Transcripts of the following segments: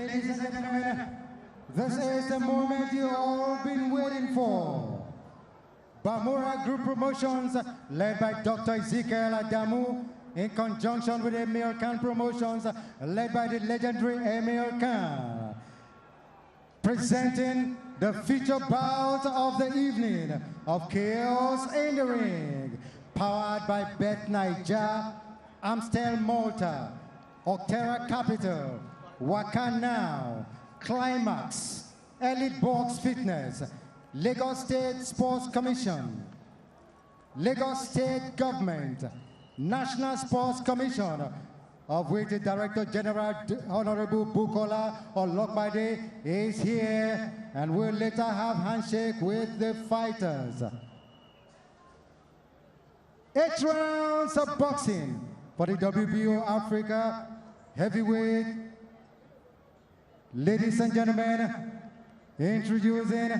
Ladies and gentlemen, this is the moment you all been waiting for. Bamura Group Promotions, led by Dr. Ezekiel Adamu, in conjunction with Emir Khan Promotions, led by the legendary Emir Khan, presenting the feature bout of the evening of Chaos in the Ring, powered by Bet Niger, Amstel Malta, Octera Capital, Waka Now, Climax, Elite Box Fitness, Lagos State Sports Commission, Lagos State Government, National Sports Commission, of which the Director General, Honorable Bukola Olokbade, is here and will later have handshake with the fighters. 8 rounds of boxing for the WBO Africa Heavyweight. Ladies and gentlemen, introducing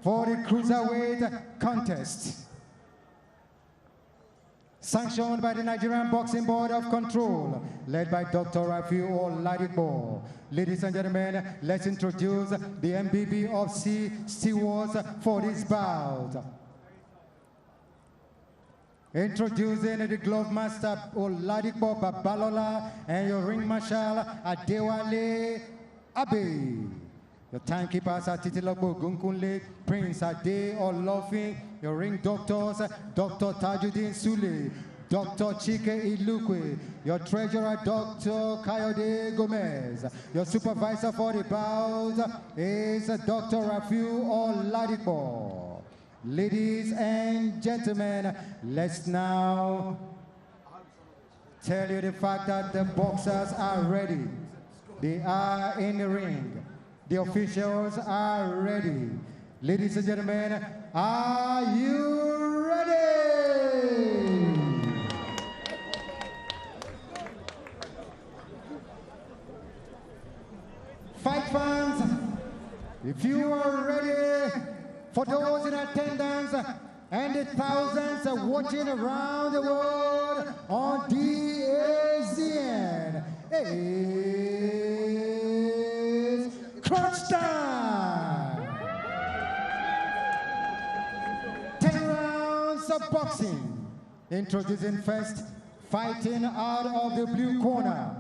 for the Cruiserweight contest. Sanctioned by the Nigerian Boxing Board of Control, led by Dr. Rafiu Oladipo. Ladies and gentlemen, let's introduce the MBBOC stewards for this bout. Introducing the glove master Oladipo Babalola and your ring marshal Adewale Abe. Your timekeepers are Titilobo Gunkunle, Prince Ade Olofin, your ring doctors, Dr. Tajuddin Sule, Dr. Chike Ilukwe, your treasurer, Dr. Kayode Gomez. Your supervisor for the bout is Dr. Rafiu Oladipo. Ladies and gentlemen, let's now tell you the fact that the boxers are ready. They are in the ring. The officials are ready. Ladies and gentlemen, are you ready? Fight fans, if you are ready, for those in attendance and the thousands watching around the world on DAZN, it's crunch time! 10 rounds of boxing. Introducing first, fighting out of the blue corner.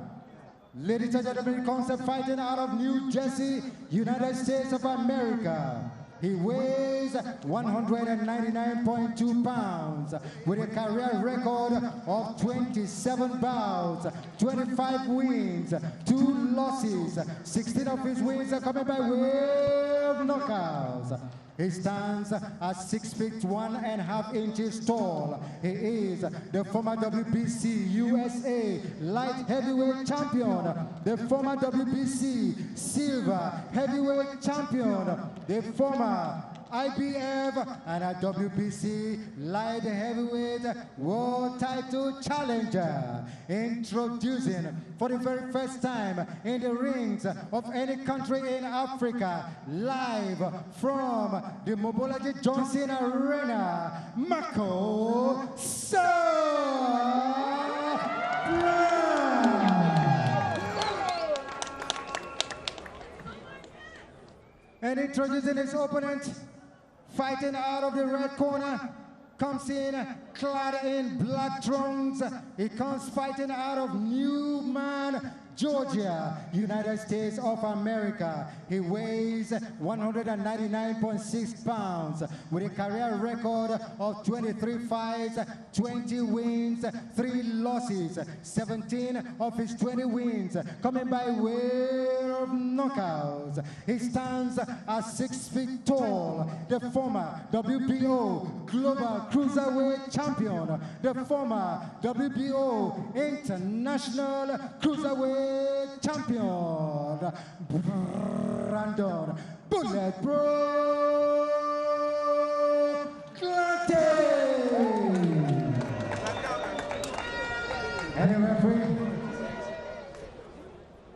Ladies and gentlemen, concept fighting out of New Jersey, United States of America. He weighs 199.2 pounds with a career record of 27 bouts, 25 wins, 2 losses. 16 of his wins are coming by way of knockouts. He stands at 6 feet 1.5 inches tall. He is the former WBC USA light heavyweight champion, the former WBC silver heavyweight champion, the former IBF and a WBC light heavyweight world title challenger. Introducing for the very first time in the rings of any country in Africa, live from the Mobolaji Johnson Arena, Marco Browne. And introducing his opponent, fighting out of the red corner, comes in clad in black trunks. He comes fighting out of Newman, Georgia, United States of America. He weighs 199.6 pounds with a career record of 23 fights, 20 wins, 3 losses. 17 of his 20 wins coming by way of knockouts. He stands at 6 feet tall, the former WBO Global Cruiserweight Champion, the former WBO International Cruiserweight Champion, Brandon Bullet Bro Glanton. And the referee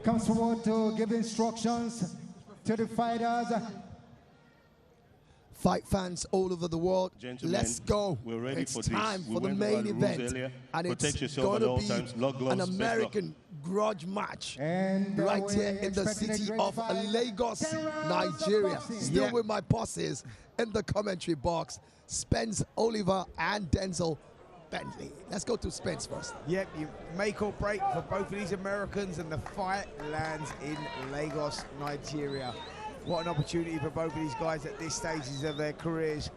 comes forward to give instructions to the fighters. Fight fans all over the world, Gentlemen, let's go. We're ready it's for time this. for the main event. And it's going to be an American grudge match right here in the city of Lagos, Nigeria. Still with my bosses in the commentary box, Spence Oliver and Denzel Bentley. Let's go to Spence first. Yep, you make or break for both of these Americans, and the fight lands in Lagos, Nigeria. What an opportunity for both of these guys at this stages of their careers,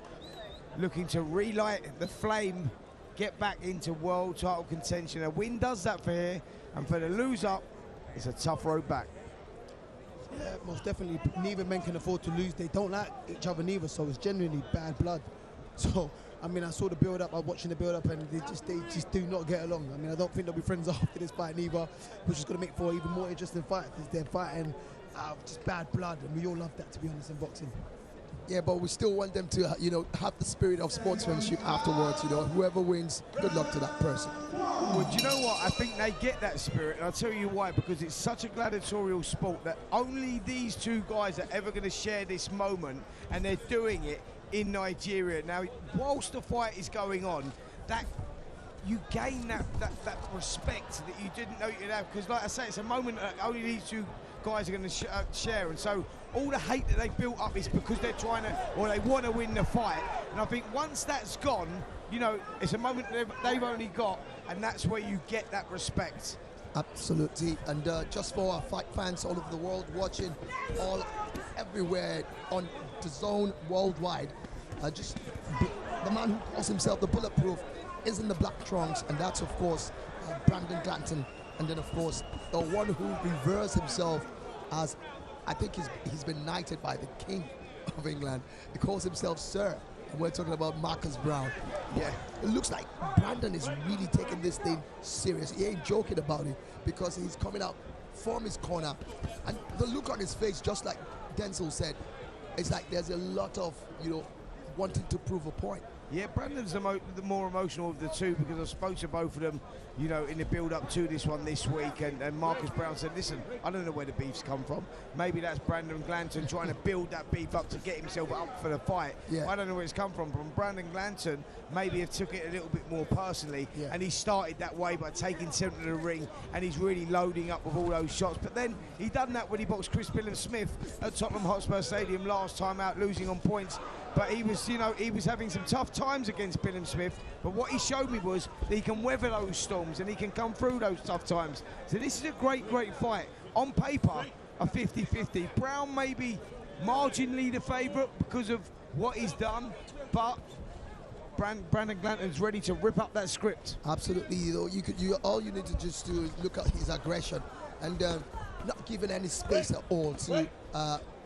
looking to relight the flame, get back into world title contention. A win does that for here, and for the loser, it's a tough road back. Yeah, most definitely. Neither men can afford to lose. They don't like each other neither, so it's genuinely bad blood. So, I mean, I saw the build-up, I'm watching the build-up, and they just do not get along. I mean, I don't think they'll be friends after this fight neither, which is going to make for an even more interesting fight, because they're fighting just bad blood, and we all love that, to be honest, in boxing. Yeah, but we still want them to, you know, have the spirit of sportsmanship afterwards. You know, whoever wins, good luck to that person. Well, do you know what? I think they get that spirit, and I'll tell you why. Because it's such a gladiatorial sport that only these two guys are ever going to share this moment, and they're doing it in Nigeria. Now, whilst the fight is going on, that you gain that respect that you didn't know you'd have. Because, like I say, it's a moment that only these two guys are going to share, and so all the hate that they built up is because they're trying to, or they want to win the fight. And I think once that's gone, you know, it's a moment they've only got, and that's where you get that respect. Absolutely. And just for our fight fans all over the world watching everywhere on the zone worldwide, just the man who calls himself the Bulletproof is in the black trunks, and that's of course Brandon Glanton. And then, of course, the one who reversed himself as, I think he's been knighted by the King of England. He calls himself Sir. And we're talking about Marcus Browne. Yeah, it looks like Brandon is really taking this thing serious. He ain't joking about it, because he's coming out from his corner. And the look on his face, just like Denzel said, it's like there's a lot of, you know, wanting to prove a point. Yeah, Brandon's the more emotional of the two, because I spoke to both of them, you know, in the build-up to this one this week, and Marcus Browne said, listen, I don't know where the beef's come from. Maybe that's Brandon Glanton trying to build that beef up to get himself up for the fight. Yeah. I don't know where it's come from. Brandon Glanton maybe have took it a little bit more personally, and he started that way by taking center of the ring, and he's really loading up with all those shots. But then he done that when he boxed Chris Billam-Smith at Tottenham Hotspur Stadium last time out, losing on points. But he was, you know, he was having some tough times against Billam-Smith. But what he showed me was that he can weather those storms and he can come through those tough times. So this is a great, great fight. On paper, a 50-50. Browne may be marginally the favourite because of what he's done, but Brandon Glanton's ready to rip up that script. Absolutely. You know, all you need to just do is look at his aggression and not giving any space at all to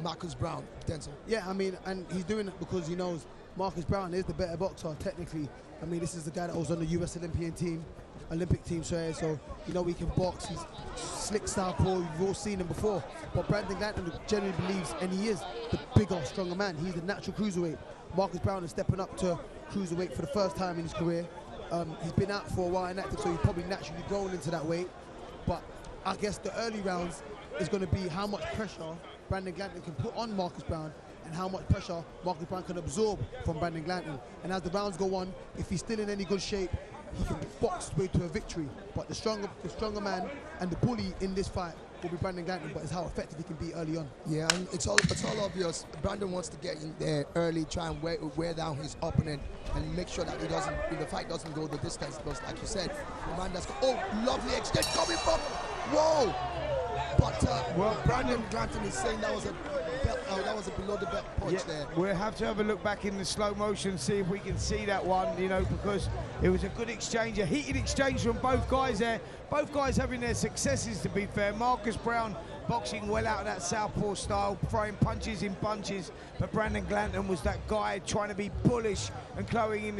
Marcus Browne, Denzel. Yeah, I mean, and he's doing it because he knows Marcus Browne is the better boxer, technically. I mean, this is the guy that was on the US Olympic team, so you know he can box. He's slick southpaw. You've all seen him before. But Brandon Glanton generally believes, and he is the bigger, stronger man. He's the natural cruiserweight. Marcus Browne is stepping up to cruiserweight for the first time in his career. He's been out for a while inactive, so he's probably naturally grown into that weight. But I guess the early rounds is going to be how much pressure Brandon Glanton can put on Marcus Browne, and how much pressure Marcus Browne can absorb from Brandon Glanton. And as the rounds go on, if he's still in any good shape, he can box his way to a victory. But the stronger man and the bully in this fight will be Brandon Glanton, but it's how effective he can be early on. Yeah, and it's all obvious. Brandon wants to get in there early, try and wear down his opponent, and make sure that the fight doesn't go the distance. Because, like you said, the man that's lovely exchange coming from. Whoa! But well, Brandon Glanton is saying that was a below the belt punch there. We'll have to have a look back in the slow motion, see if we can see that one, you know, because it was a good exchange, a heated exchange from both guys there. Both guys having their successes, to be fair. Marcus Browne boxing well out of that southpaw style, throwing punches in bunches, but Brandon Glanton was that guy trying to be bullish and closing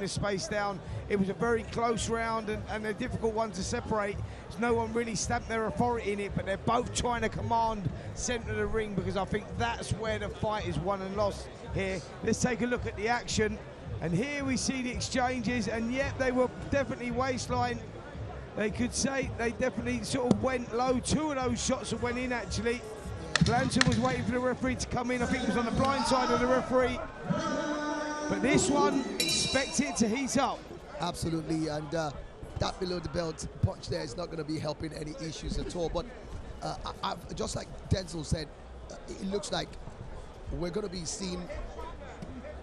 the space down. It was a very close round and a difficult one to separate. No one really stamped their authority in it, but they're both trying to command centre of the ring, because I think that's where the fight is won and lost here. Let's take a look at the action, and here we see the exchanges, and yet they were definitely waistline. They could say they definitely sort of went low. Two of those shots went in, actually. Glanton was waiting for the referee to come in. I think he was on the blind side of the referee. But this one, expect it to heat up. Absolutely, and that below the belt punch there is not going to be helping any issues at all. But just like Denzel said, it looks like we're going to be seeing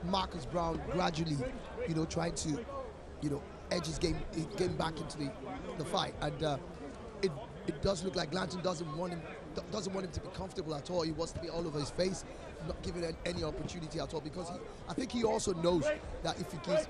Marcus Browne gradually, trying to, edge his game back into the fight. And it does look like Glanton doesn't want him to be comfortable at all. He wants to be all over his face, not giving any opportunity at all, because I think he also knows that if he gives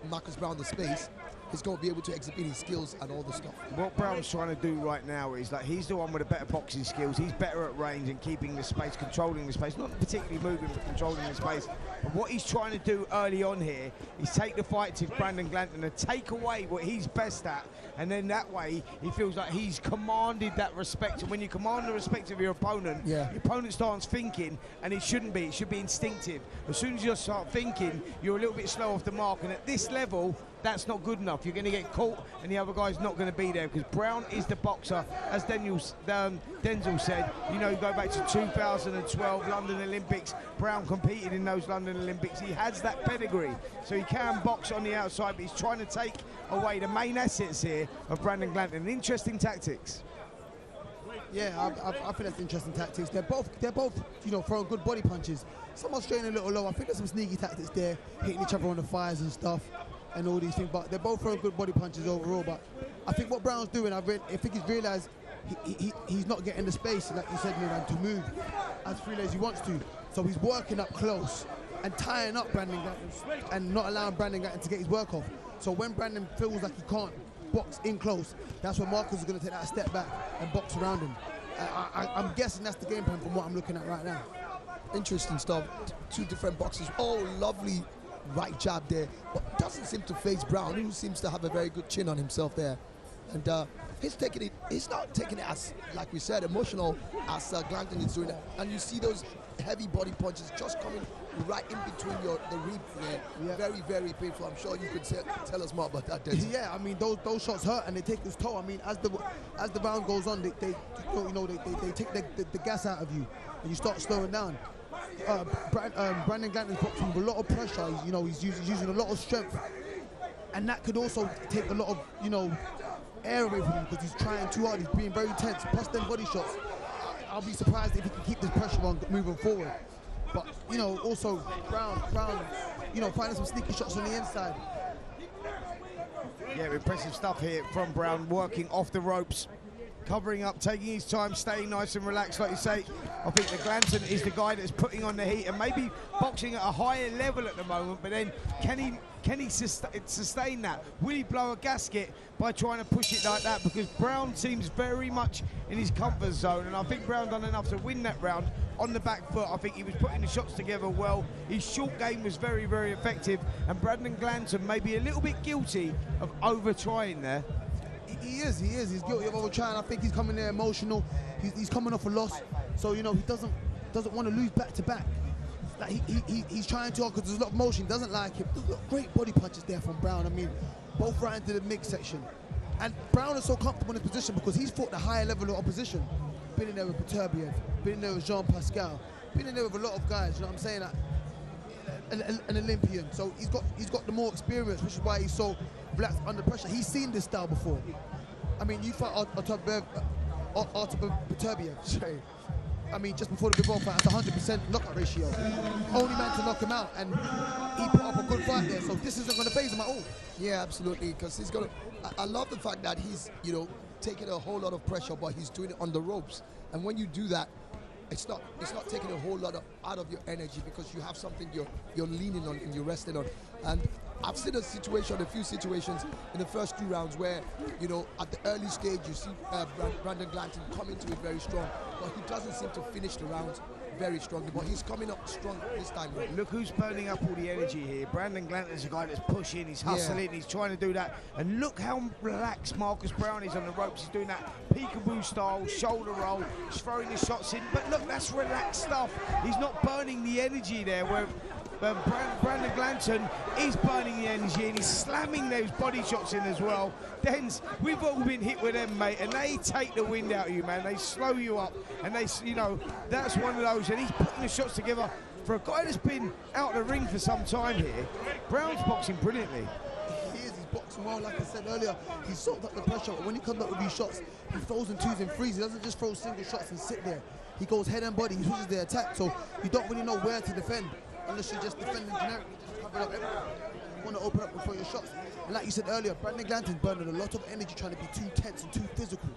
Marcus Browne the space, he's going to be able to exhibit his skills and all the stuff. What Browne's trying to do right now is like he's the one with the better boxing skills. He's better at range and keeping the space, controlling the space, not particularly moving, but controlling the space. But what he's trying to do early on here is take the fight to Brandon Glanton and take away what he's best at, and then that way he feels like he's commanded that respect. And when you command the respect of your opponent, your opponent starts thinking, and it shouldn't be. It should be instinctive. As soon as you start thinking, you're a little bit slow off the mark, and at this level, that's not good enough. You're going to get caught, and the other guy's not going to be there, because Browne is the boxer, as Denzel said. Go back to 2012 London Olympics. Browne competed in those London Olympics. He has that pedigree, so he can box on the outside, but he's trying to take away the main assets here of Brandon Glanton. Interesting tactics. Yeah, I think that's interesting tactics. They're both throwing good body punches. Someone's straining a little low. I think there's some sneaky tactics there, hitting each other on the thighs and stuff, and all these things. But they're both throwing good body punches overall. But I think what Browne's doing, I think he's realised he's not getting the space, like you said, to move as freely as he wants to. So he's working up close and tying up Brandon Glanton and not allowing Brandon Glanton to get his work off. So when Brandon feels like he can't box in close, that's when Marcus is going to take that step back and box around him. I'm guessing that's the game plan from what I'm looking at right now. Interesting stuff. Two different boxers. Oh, lovely right jab there, but doesn't seem to face Browne, who seems to have a very good chin on himself there. And he's not taking it as, like we said, emotional as Glanton is doing it. And you see those heavy body punches just coming right in between the rib there. Yeah. Very, very painful. I'm sure you could tell us more about that, Denzel. Yeah, I mean, those shots hurt and they take its toll. I mean, as the round goes on, they take the gas out of you and you start slowing down. Brandon Glanton's boxing with a lot of pressure. He's using a lot of strength, and that could also take a lot of air away from him, because he's trying too hard. He's being very tense. Plus them body shots. I'll be surprised if he can keep this pressure on moving forward. But also Browne, finding some sneaky shots on the inside. Yeah, impressive stuff here from Browne, working off the ropes, covering up, taking his time, staying nice and relaxed, like you say. I think that Glanton is the guy that's putting on the heat and maybe boxing at a higher level at the moment, but then can he sustain that? Will he blow a gasket by trying to push it like that? Because Browne seems very much in his comfort zone, and I think Browne done enough to win that round on the back foot. I think he was putting the shots together well. His short game was very, very effective, and Brandon Glanton may be a little bit guilty of over-trying there. He is. He's guilty of overtrying. I think he's coming there emotional. He's coming off a loss, so he doesn't want to lose back to back. Like he's trying to, because there's a lot of motion. Doesn't like it. There's great body punches there from Browne. I mean, both right into the mix section. And Browne is so comfortable in his position because he's fought the higher level of opposition. Been in there with Beterbiev, been in there with Jean Pascal, been in there with a lot of guys. You know what I'm saying? Like, an Olympian. So he's got the more experience, which is why he's so relaxed under pressure. He's seen this style before. I mean, you fight Artur Beterbiev, sorry. I mean, just before the Bivol fight, it's 100% knockout ratio. Only man to knock him out, and he put up a good fight there. So this isn't going to faze him at all. Yeah, absolutely, because he's going to. I love the fact that he's, taking a whole lot of pressure, but he's doing it on the ropes. And when you do that, it's not taking a whole lot out of your energy, because you have something you're leaning on and you're resting on. And I've seen a few situations in the first two rounds where, at the early stage you see Brandon Glanton come into it very strong, but he doesn't seem to finish the rounds very strongly, but he's coming up strong this time. Look who's burning up all the energy here. Brandon Glanton's a guy that's pushing, he's hustling, he's trying to do that. And look how relaxed Marcus Browne is on the ropes. He's doing that peekaboo style, shoulder roll, he's throwing the shots in. But look, that's relaxed stuff. He's not burning the energy there, where Brandon Glanton is burning the energy and he's slamming those body shots in as well. Dens, we've all been hit with them, mate, and they take the wind out of you, man. They slow you up, and they, you know, that's one of those. And he's putting the shots together for a guy that's been out of the ring for some time here. Browne's boxing brilliantly. He's boxing well, like I said earlier. He's soaked up the pressure, but when he comes up with these shots, he throws in 2s and 3s. He doesn't just throw single shots and sit there. He goes head and body, he switches the attack, so you don't really know where to defend unless you're just defending generically, just cover up everything. You want to open up before your shots. And like you said earlier, Brandon Glanton burned a lot of energy trying to be too tense and too physical.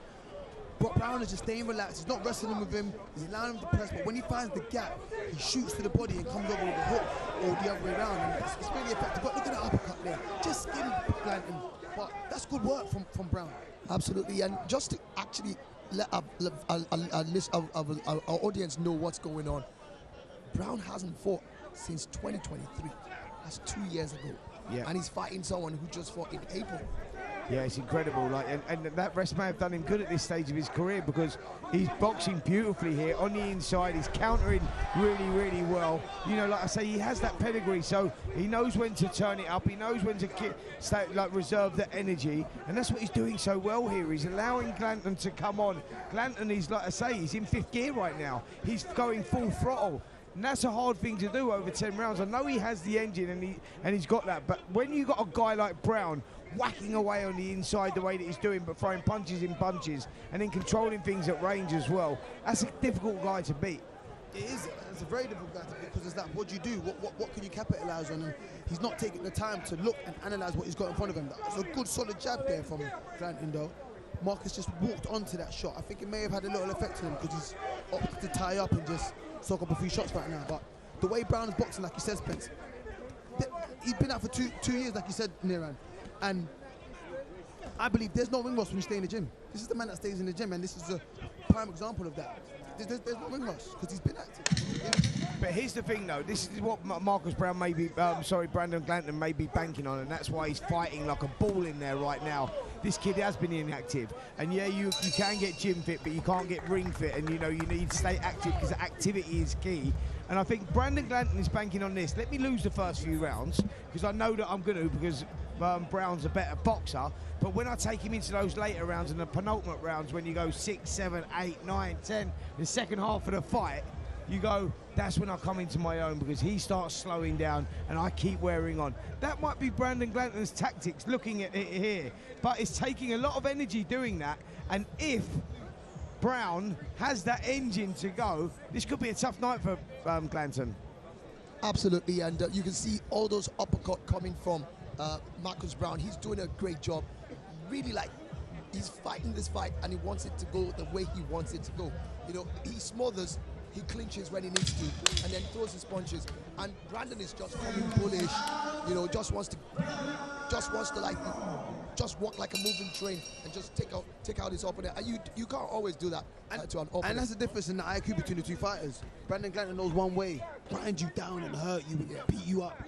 But Browne is just staying relaxed. He's not wrestling with him, he's allowing him to press, but when he finds the gap, he shoots to the body and comes over with a hook or the other way around. And it's really effective. But look at that uppercut there. Just skin Glanton. But that's good work from Browne. Absolutely, and just to actually let our audience know what's going on, Browne hasn't fought since 2023. That's 2 years ago. Yeah. And he's fighting someone who just fought in April. Yeah, it's incredible. Like, and that rest may have done him good at this stage of his career because he's boxing beautifully here on the inside. He's countering really, really well. You know, like I say, he has that pedigree, so he knows when to turn it up. He knows when to reserve the energy, and that's what he's doing so well here. He's allowing Glanton to come on. Glanton is, like I say, he's in 5th gear right now. He's going full throttle. And that's a hard thing to do over 10 rounds. I know he has the engine and he's got that, but when you got a guy like Browne whacking away on the inside the way that he's doing, but throwing punches in bunches and then controlling things at range as well, that's a difficult guy to beat. It is. It's a very difficult guy to beat because it's like, what do you do? What can you capitalize on? And he's not taking the time to look and analyze what he's got in front of him. That's a good solid jab there from Glanton though. Marcus just walked onto that shot. I think it may have had a little effect on him because he's opted to tie up and just soak up a few shots right now. But the way Browne is boxing, like you said, Spence, he's been out for two years, like you said, Niran. And I believe there's no ring rust when you stay in the gym. This is the man that stays in the gym, and this is a prime example of that. There's no ring rust because he's been active. But here's the thing, though. This is what Marcus Browne may be, Brandon Glanton may be banking on, and that's why he's fighting like a ball in there right now. This kid has been inactive, and yeah, you can get gym fit, but you can't get ring fit, and you know you need to stay active because activity is key. And I think Brandon Glanton is banking on this. Let me lose the first few rounds because I know that I'm going to because Browne's a better boxer. But when I take him into those later rounds and the penultimate rounds, when you go 6, 7, 8, 9, 10, the second half of the fight, you go, that's when I come into my own because he starts slowing down and I keep wearing on. That might be Brandon Glanton's tactics looking at it here, but it's taking a lot of energy doing that. And if Browne has that engine to go, this could be a tough night for Glanton. Absolutely, and you can see all those uppercut coming from Marcus Browne. He's doing a great job. Really, like, he's fighting this fight and he wants it to go the way he wants it to go. You know, he smothers, he clinches when he needs to, and then throws his punches. And Brandon is just coming bullish, you know, just wants to like, just walk like a moving train and just take out his opponent. And you can't always do that to an opponent. And that's the difference in the IQ between the two fighters. Brandon Glanton knows one way, grind you down and hurt you, beat you up.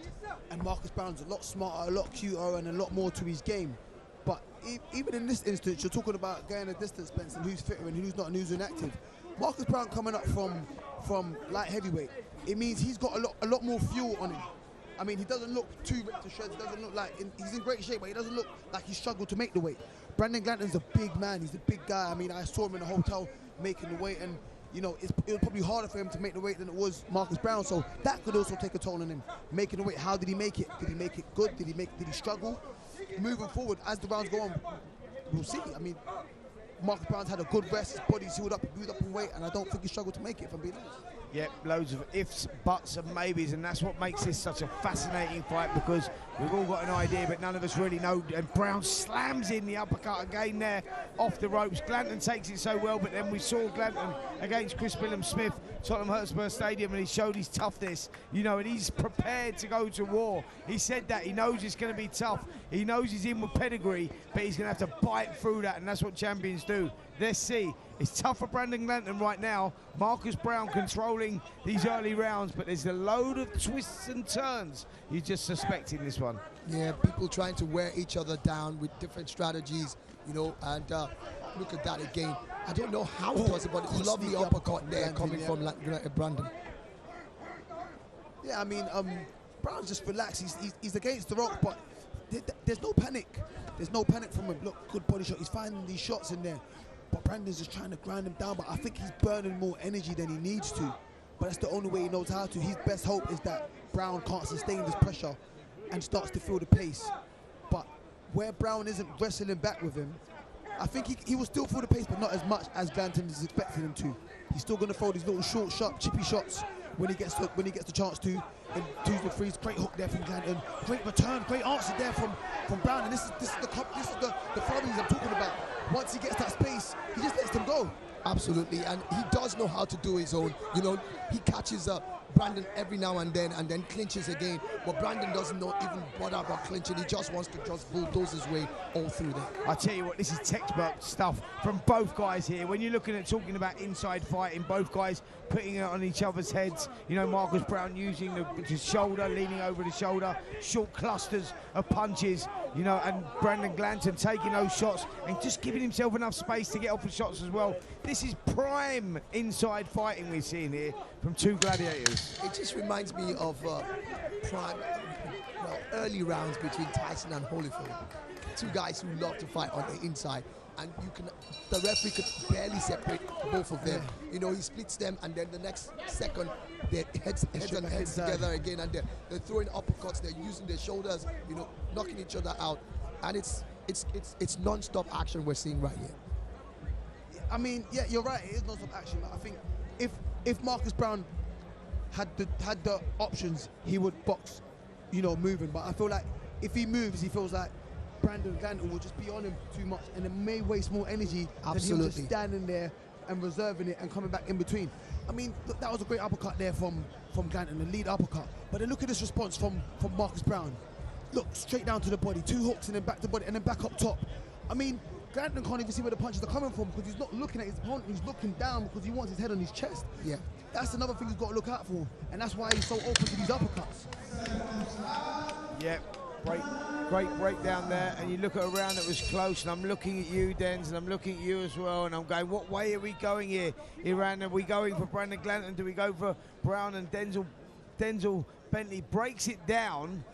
And Marcus Browne's a lot smarter, a lot cuter, and a lot more to his game. But even in this instance, you're talking about going a distance, Spence, and who's fitter and who's not and who's inactive. Marcus Browne coming up from light heavyweight, it means he's got a lot more fuel on him. I mean, he doesn't look too ripped to shreds. He doesn't look like he's in great shape, but he doesn't look like he struggled to make the weight. Brandon Glanton's a big man. He's a big guy. I mean, I saw him in the hotel making the weight, and you know, it was probably harder for him to make the weight than it was Marcus Browne. So that could also take a toll on him making the weight. How did he make it? Did he make it good? Did he struggle? Moving forward, as the rounds go on, we'll see. I mean, Marcus Browne's had a good rest. His body's healed up, he moved up in weight, and I don't think he struggled to make it, if I'm being honest. Yep, loads of ifs, buts and maybes, and that's what makes this such a fascinating fight because we've all got an idea but none of us really know. And Browne slams in the uppercut again there off the ropes. Glanton takes it so well, but then we saw Glanton against Chris Billam-Smith, Tottenham Hotspur Stadium, and he showed his toughness, you know, and he's prepared to go to war. He said that, he knows it's going to be tough. He knows he's in with pedigree, but he's going to have to bite through that, and that's what champions do. Let's see. It's tough for Brandon Glanton right now. Marcus Browne controlling these early rounds, but there's a load of twists and turns you just suspect in this one. Yeah, people trying to wear each other down with different strategies, you know, and look at that again. I don't know how he does it, but it's lovely uppercut there coming from Brandon. Yeah, I mean, Browne's just relaxed. He's against the rope, but there's no panic. There's no panic from him. Look, good body shot. He's finding these shots in there. But Brandon's just trying to grind him down. But I think he's burning more energy than he needs to. But that's the only way he knows how to. His best hope is that Browne can't sustain this pressure and starts to feel the pace. But where Browne isn't wrestling back with him, I think he will still feel the pace, but not as much as Glanton is expecting him to. He's still going to throw these little short, sharp, chippy shots when he gets the chance to. And 2 to 3, great hook there from Glanton, great return, great answer there from Browne. And this is the problems I'm talking about. Once he gets that space, he just lets them go. Absolutely, and he does know how to do his own. You know, he catches Brandon every now and then clinches again. But Brandon doesn't know even bother about clinching. He just wants to just bulldoze his way all through there. I tell you what, this is textbook stuff from both guys here. When you're looking at talking about inside fighting, both guys putting it on each other's heads. You know, Marcus Browne using the shoulder, leaning over the shoulder, short clusters of punches. You know, and Brandon Glanton taking those shots and just giving himself enough space to get off the shots as well. This is prime inside fighting we're seeing here from 2 gladiators. It just reminds me of early rounds between Tyson and Holyfield. 2 guys who love to fight on the inside, and the referee could barely separate both of them. You know, he splits them, and then the next second their heads and heads together again, and they're throwing uppercuts. They're using their shoulders, you know, knocking each other out, and it's non-stop action we're seeing right here. I mean, yeah, you're right. It is non-stop action. But I think if Marcus Browne had the options, he would box, you know, moving. But I feel like if he moves, he feels like Brandon Glanton will just be on him too much, and it may waste more energy than him just standing there and reserving it and coming back in between. I mean, look, that was a great uppercut there from Glanton, the lead uppercut. But then look at this response from Marcus Browne. Look, straight down to the body, 2 hooks and then back to the body and then back up top. I mean, Glanton can't even see where the punches are coming from because he's not looking at his opponent, he's looking down because he wants his head on his chest. Yeah. That's another thing he's got to look out for, and that's why he's so open to these uppercuts. Yeah, great breakdown there, and you look at a round that was close, and I'm looking at you, Denz, and I'm looking at you as well, and I'm going, what way are we going here, Iran? Are we going for Brandon Glanton? Do we go for Browne? And Denzel Bentley breaks it down,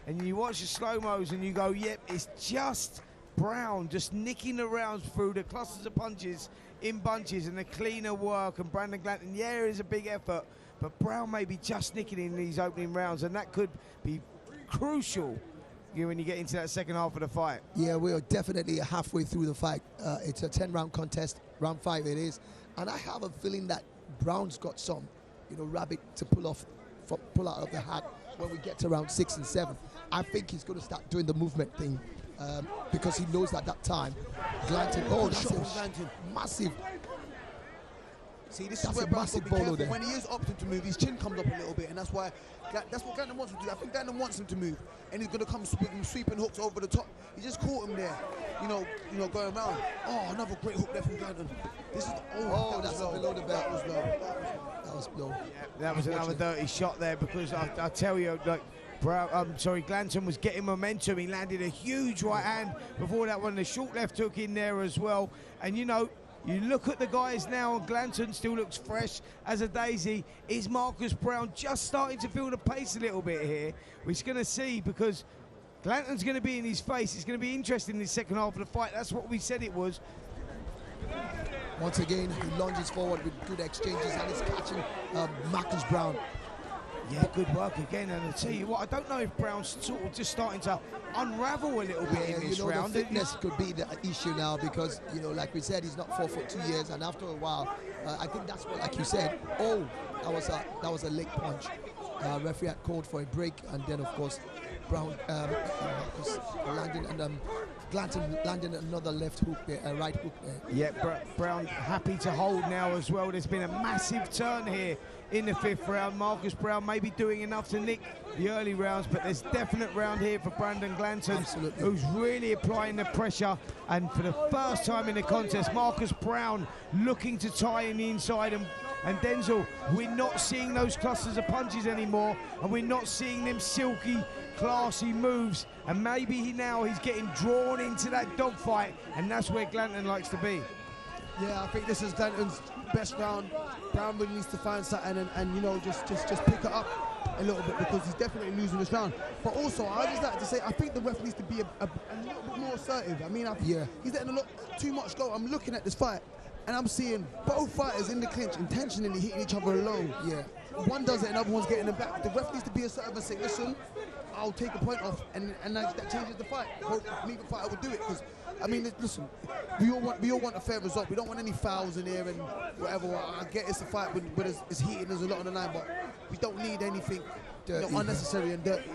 and you watch the slow-mos, and you go, yep, it's just Browne just nicking the rounds through the clusters of punches in bunches and the cleaner work, and Brandon Glanton, yeah, it is a big effort, but Browne may be just nicking in these opening rounds, and that could be crucial when you get into that second half of the fight. Yeah, we are definitely halfway through the fight. It's a 10-round contest, round 5 it is, and I have a feeling that Browne's got some, you know, rabbit to pull out of the hat when we get to round 6 and 7. I think he's going to start doing the movement thing because he knows at that time Glanton, that's a massive. See, this is where Browne's got to be careful. When he is opting to move, his chin comes up a little bit, and that's what Glanton wants him to do. I think Glanton wants him to move, and he's going to come sweeping hooks over the top. He just caught him there, you know, going around. Oh, another great hook there from Glanton. This is that's below the belt. That was low. Yeah, that was another dirty shot there, because I tell you, like, Glanton was getting momentum. He landed a huge right hand before that one. The short left hook in there as well. And you know, you look at the guys now, and Glanton still looks fresh as a daisy. Is Marcus Browne just starting to feel the pace a little bit here? We're going to see, because Glanton's going to be in his face. It's going to be interesting in the second half of the fight. That's what we said it was. Once again, he lunges forward with good exchanges and is catching Marcus Browne. Yeah, good work again, and I'll tell you what, I don't know if Browne's sort of just starting to unravel a little bit in this round. The fitness could be the issue now, because, you know, like we said, he's not fought for 2 years, and after a while, I think that's what, like you said, that was a leg punch. Referee had called for a break, and then, of course, Browne, Marcus landing, and Glanton landing another left hook there, a right hook there. Yeah, Browne happy to hold now as well. There's been a massive turn here in the 5th round. Marcus Browne may be doing enough to nick the early rounds, but there's definite round here for Brandon Glanton. Absolutely. Who's really applying the pressure, and for the first time in the contest, Marcus Browne looking to tie in the inside, and Denzel, we're not seeing those clusters of punches anymore, and we're not seeing them silky, classy moves, and maybe he's getting drawn into that dogfight, and that's where Glanton likes to be. Yeah, I think this is Glanton's best round. Browne really needs to find something and you know, just pick it up a little bit, because he's definitely losing this round. But also, I just like to say, I think the ref needs to be a little bit more assertive. I mean, he's letting a lot too much go. I'm looking at this fight, and I'm seeing both fighters in the clinch intentionally hitting each other low. Yeah, one does it, and the other one's getting them back. The ref needs to be assertive and say, listen, I'll take a point off, and that changes the fight. Hope neither fighter will do it, because I mean, listen, we all want a fair result. We don't want any fouls in here and whatever. I get it's a fight where it's heated, there's a lot on the line, but we don't need anything unnecessary and dirty.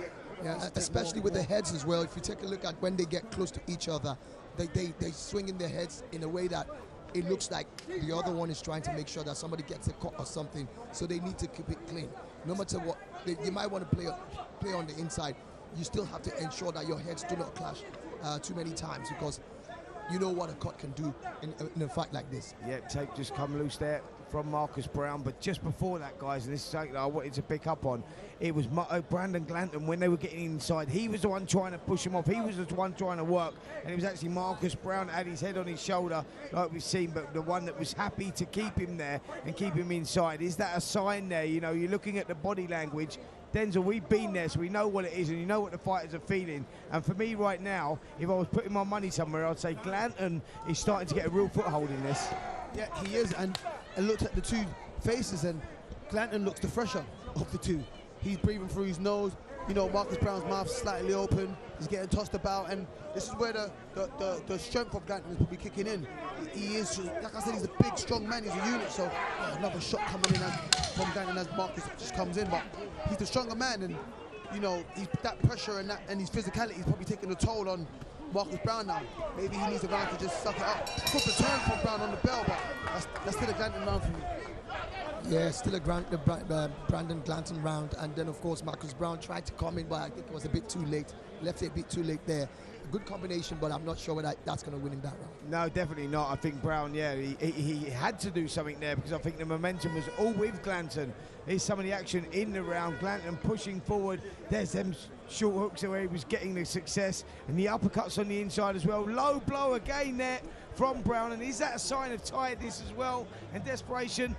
Yeah, especially with the heads as well. If you take a look at when they get close to each other, they swing in their heads in a way that it looks like the other one is trying to make sure that somebody gets a cut or something. So they need to keep it clean. No matter what, you might want to play on the inside. You still have to ensure that your heads do not clash too many times, because you know what a cut can do in a fight like this. Yeah, tape just come loose there from Marcus Browne. But just before that, guys, and this is something that I wanted to pick up on, it was Brandon Glanton, when they were getting inside, he was the one trying to push him off. He was the one trying to work, and it was actually Marcus Browne that had his head on his shoulder, like we've seen, but the one that was happy to keep him there and keep him inside. Is that a sign there? You know, you're looking at the body language. Denzel, we've been there, so we know what it is, and you know what the fighters are feeling. And for me right now, if I was putting my money somewhere, I'd say Glanton is starting to get a real foothold in this. Yeah, he is, and I looked at the two faces, and Glanton looks the fresher of the two. He's breathing through his nose. You know, Marcus Browne's mouth's slightly open. He's getting tossed about, and this is where the strength of Glanton is probably kicking in. He is, like I said, he's a big, strong man. He's a unit, so another shot coming in from Glanton as Marcus just comes in. But he's the stronger man, and you know, that pressure and his physicality is probably taking a toll on Marcus Browne now. Maybe he needs a round to just suck it up. Took the turn from Browne on the bell, but that's still a Glanton round for me. Yeah, still a Brandon Glanton round, and then of course Marcus Browne tried to come in, but I think it was a bit too late. Left it a bit too late there. A good combination, but I'm not sure whether that's going to win him that round. No, definitely not. I think Browne, yeah, he had to do something there, because I think the momentum was all with Glanton. Here's some of the action in the round. Glanton pushing forward. There's them short hooks where he was getting the success, and the uppercuts on the inside as well. Low blow again there from Browne, and is that a sign of tiredness as well and desperation?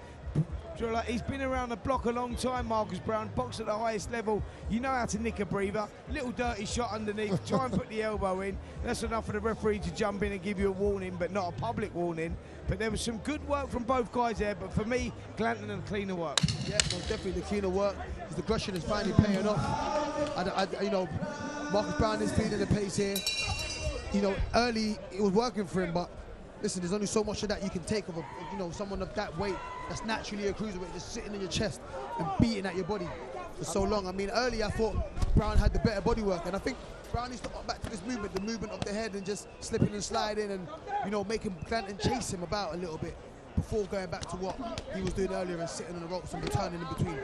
He's been around the block a long time, Marcus Browne, boxed at the highest level. You know how to nick a breather. Little dirty shot underneath, try and put the elbow in. That's enough for the referee to jump in and give you a warning, but not a public warning. But there was some good work from both guys there, but for me, Glanton and cleaner work. Yeah, no, definitely the cleaner work. His aggression is finally paying off. You know, Marcus Browne is feeling the pace here. You know, early it was working for him, but listen, there's only so much of that you can take of someone of that weight that's naturally a cruiserweight, just sitting in your chest and beating at your body for so long. I mean, early I thought Browne had the better body work, and I think Browne needs to get back to this movement, the movement of the head and just slipping and sliding, and you know, making Glanton chase him about a little bit before going back to what he was doing earlier and sitting on the ropes and returning in between.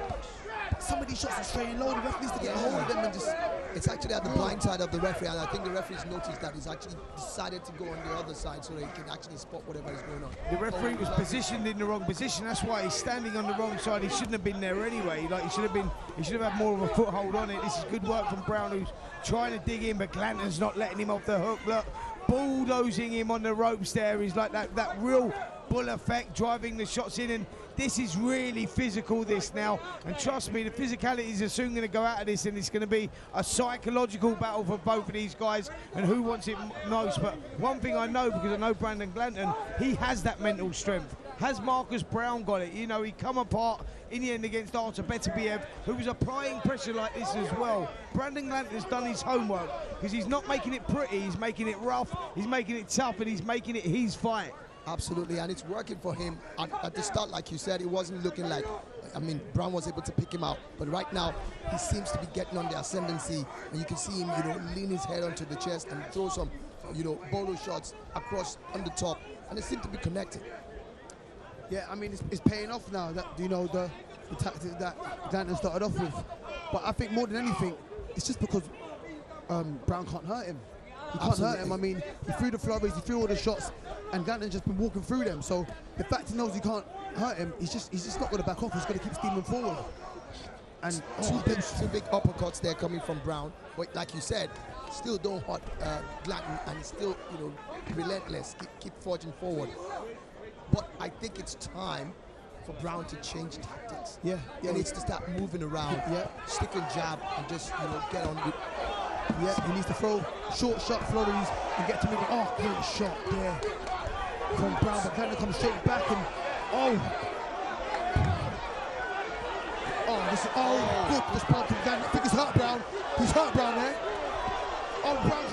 Some of these shots are straight low. The referee needs to get a hold of them and just... It's actually at the blind side of the referee, and I think the referee's noticed that he's actually decided to go on the other side so that he can actually spot whatever is going on. The referee was positioned in the wrong position. That's why he's standing on the wrong side. He shouldn't have been there anyway. Like, he should have had more of a foothold on it. This is good work from Browne, who's trying to dig in, but Glanton's not letting him off the hook. Look, bulldozing him on the ropes there. He's like that real bull effect, driving the shots in, and this is really physical, this now, and trust me, the physicalities are soon going to go out of this, and it's going to be a psychological battle for both of these guys, and who wants it most. But one thing I know, because I know Brandon Glanton, he has that mental strength. Has Marcus Browne got it? You know, he come apart in the end against Artur Beterbiev, who was applying pressure like this as well. Brandon Glanton has done his homework, because he's not making it pretty, he's making it rough, he's making it tough, and he's making it his fight. Absolutely, and it's working for him. At the start, like you said, it wasn't looking like, I mean, Browne was able to pick him out, but right now he seems to be getting on the ascendancy, and you can see him, you know, lean his head onto the chest and throw some, you know, bolo shots across on the top, and they seem to be connected. Yeah, I mean, it's paying off now, that, you know, the tactics that Glanton started off with. But I think more than anything, it's just because Browne can't hurt him. He can't hurt him. I mean, he threw the flurries, he threw all the shots, and Glanton's just been walking through them. So the fact he knows he can't hurt him, he's just not going to back off. He's going to keep steaming forward. And two big uppercuts there coming from Browne. But like you said, still don't hurt Glanton, and still, you know, relentless. Keep forging forward. But I think it's time for Browne to change tactics. Yeah, He needs to start moving around, stick and jab, and just get on with. Yeah, he needs to throw short, sharp flurries and get to moving. Oh, great shot there from Browne, but Glanton comes straight back and this is good. This part from Glanton. I think he's hurt Browne. He's hurt Browne there. Browne's.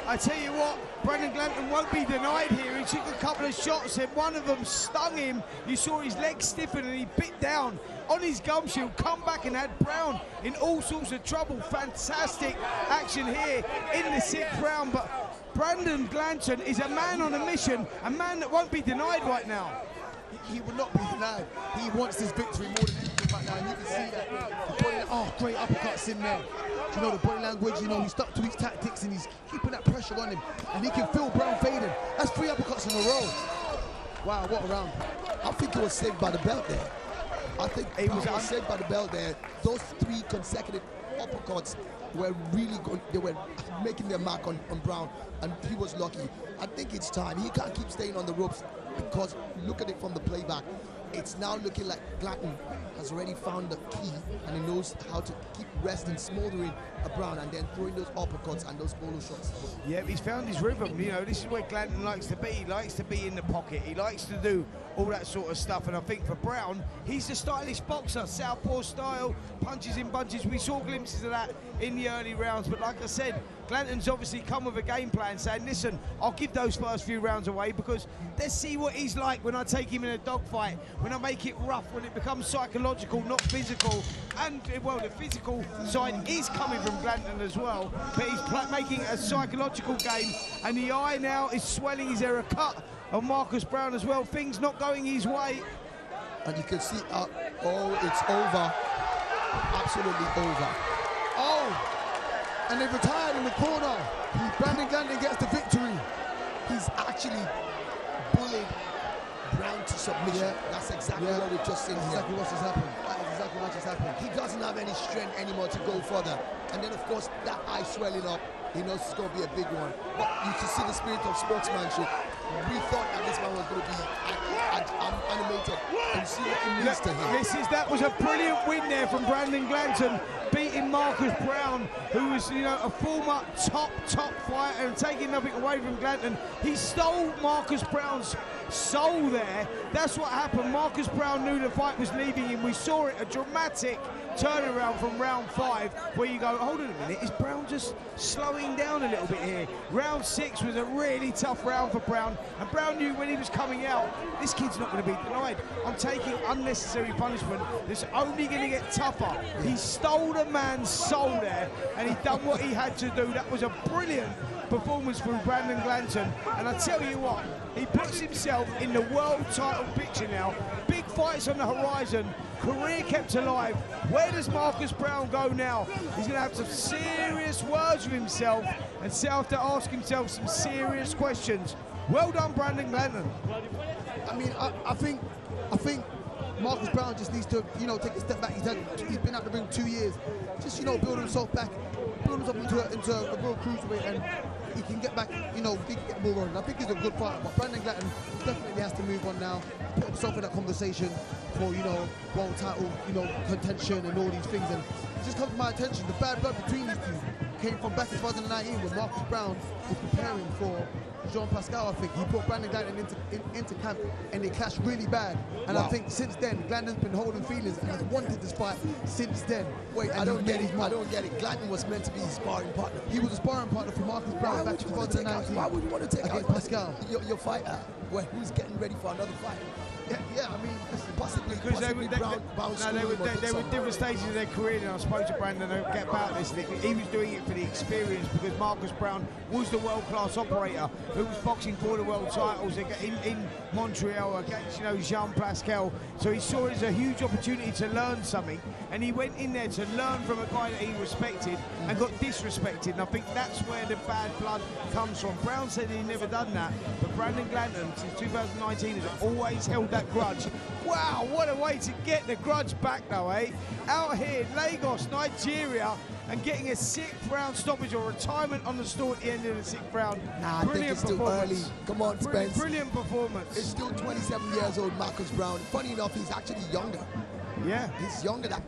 I tell you what, Brandon Glanton won't be denied here. He took a couple of shots and one of them stung him. You saw his leg stiffen and he bit down on his gum shield, come back and had Browne in all sorts of trouble. Fantastic action here in the 6th round, but Brandon Glanton is a man on a mission, a man that won't be denied right now. He will not be denied. He wants this victory more than anything right now, and you can see that. Great uppercuts in there. You know, the body language, he stuck to his tactics and he's keeping that pressure on him. And he can feel Browne fading. That's 3 uppercuts in a row. Wow, what a round. I think he was saved by the belt there. I think he was saved by the belt there. Those 3 consecutive uppercuts were really good. They were making their mark on Browne, and he was lucky. I think it's time. He can't keep staying on the ropes, because look at it from the playback. It's now looking like Glanton has already found the key, and he knows how to keep resting, smothering a Browne, and then throwing those uppercuts and those bolo shots. Yeah, he's found his rhythm. This is where Glanton likes to be. He likes to be in the pocket. He likes to do all that sort of stuff. And I think for Browne, he's a stylish boxer, southpaw style, punches in bunches. We saw glimpses of that in the early rounds. But like I said, Glanton's obviously come with a game plan saying, listen, I'll give those first few rounds away because let's see what he's like when I take him in a dogfight, when I make it rough, when it becomes psychological, not physical. And, well, the physical side is coming from Glanton as well, but he's making a psychological game, and the eye now is swelling. Is there a cut of Marcus Browne as well? Things not going his way. And you can see, it's over. Absolutely over. And they've retired in the corner. Brandon Glanton gets the victory. He's actually bullied Browne to submission. Yeah. That's exactly what we've just seen here. Exactly what just happened. That is exactly what just happened. He doesn't have any strength anymore to go further. And then, of course, that eye swelling up, he knows it's going to be a big one. But you can see the spirit of sportsmanship. We thought that this man was going to be animated. And see what it means to him. That was a brilliant win there from Brandon Glanton, beating Marcus Browne, who was, a former top fighter, and taking nothing away from Glanton. He stole Marcus Browne's soul there. That's what happened. Marcus Browne knew the fight was leaving him. We saw it, a dramatic turnaround from round 5, where you go, hold on a minute, is Browne just slowing down a little bit here? Round 6 was a really tough round for Browne, and Browne knew when he was coming out, this kid's not going to be denied. I'm taking unnecessary punishment that's only going to get tougher. He stole the man's soul there, and he done what he had to do. That was a brilliant performance from Brandon Glanton, and I tell you what, he puts himself in the world title picture now. Big fights on the horizon, career kept alive. Where does Marcus Browne go now? He's going to have some serious words with himself and have to ask himself some serious questions. Well done, Brandon Glanton. I mean, I think Marcus Browne just needs to, take a step back. He's been out the ring 2 years. Just, build himself back, build himself into a real cruiserweight, and he can get back, he can get the ball rolling. I think he's a good fighter, but Brandon Glanton definitely has to move on now, put himself in that conversation for, world title, contention and all these things. And it just comes to my attention, the bad blood between these two came from back in 2019 when Marcus Browne was preparing for Jean Pascal. I think he brought Brandon Glanton into camp, and they clashed really bad. And I think since then, Glanton's been holding feelings and has wanted this fight since then. Wait, I don't get it. Glanton was meant to be his sparring partner. He was a sparring partner for Marcus Browne back in 2019. Why would you want to take against out Pascal? Your fighter, who's getting ready for another fight? Yeah, I mean, possibly they were different stages of their career, and I spoke to Brandon about this. He was doing it for the experience, because Marcus Browne was the world-class operator who was boxing for the world titles in Montreal against Jean Pascal. So he saw it as a huge opportunity to learn something, and he went in there to learn from a guy that he respected and got disrespected. And I think that's where the bad blood comes from. Browne said he'd never done that, but Brandon Glanton since 2019 has always held that grudge. Wow, what a way to get the grudge back though, eh? Out here, Lagos, Nigeria, and getting a 6th round stoppage or retirement on the stall at the end of the 6th round. Nah, I think it's still early. Come on, Spence. Brilliant performance. It's still 27 years old, Marcus Browne. Funny enough, he's actually younger. Yeah.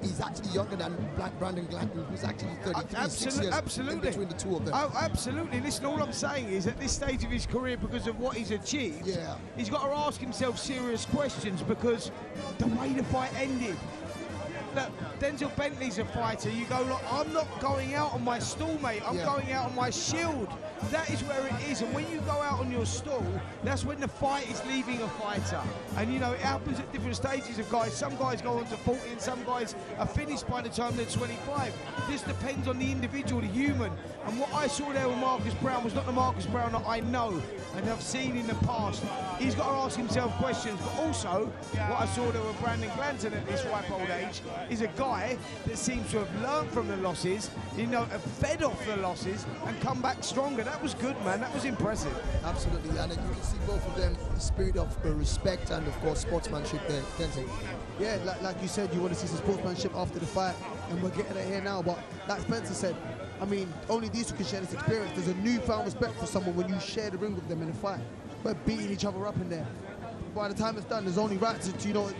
He's actually younger than Brandon Glanton, who's actually 33, 6 years in between the two of them. Oh, absolutely. Listen, all I'm saying is at this stage of his career, because of what he's achieved, he's got to ask himself serious questions, because the way the fight ended. Look, Denzel Bentley's a fighter. You go, look, I'm not going out on my stall, mate. I'm going out on my shield. That is where it is. And when you go out on your stall, that's when the fight is leaving a fighter. And, you know, it happens at different stages of guys. Some guys go on to 40 and some guys are finished by the time they're 25. This depends on the individual, the human. And what I saw there with Marcus Browne was not the Marcus Browne that I know and I've seen in the past. He's got to ask himself questions. But also, what I saw there with Brandon Glanton at this ripe old age is a guy that seems to have learned from the losses, you know, have fed off the losses and come back stronger. That was good, man. That was impressive. Absolutely, and you can see both of them, the spirit of respect and, of course, sportsmanship there, Denzel. Yeah, like you said, you want to see some sportsmanship after the fight, and we're getting it here now. But like Spencer said, I mean, only these two can share this experience. There's a newfound respect for someone when you share the ring with them in a fight. We're beating each other up in there. By the time it's done, there's only right to you know,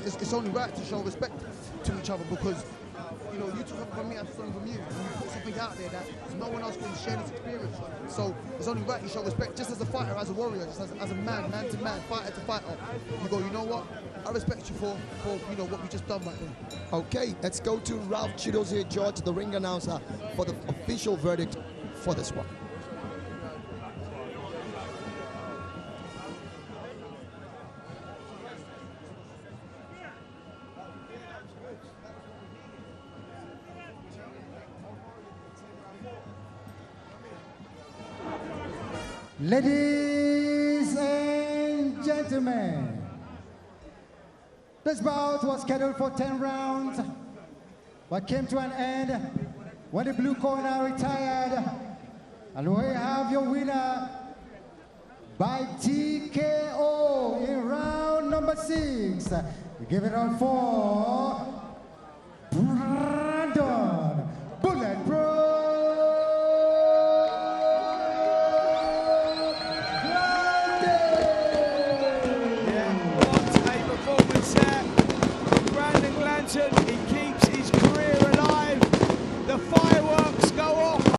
it's only right to show respect to each other, because, you know, you took something from me, I took something from you, and you put something out there that no one else can share this experience. So it's only right you show respect, just as a fighter, as a warrior, just as a man to man, fighter to fighter. You go, you know what? I respect you for you know what we just done right there. Okay, let's go to Ralph Chidozie George, the ring announcer, for the official verdict for this one. Ladies and gentlemen, this bout was scheduled for 10 rounds, but came to an end when the blue corner retired. And we have your winner by TKO in round number 6. We give it up for Brandon Bullet Bro. He keeps his career alive. The fireworks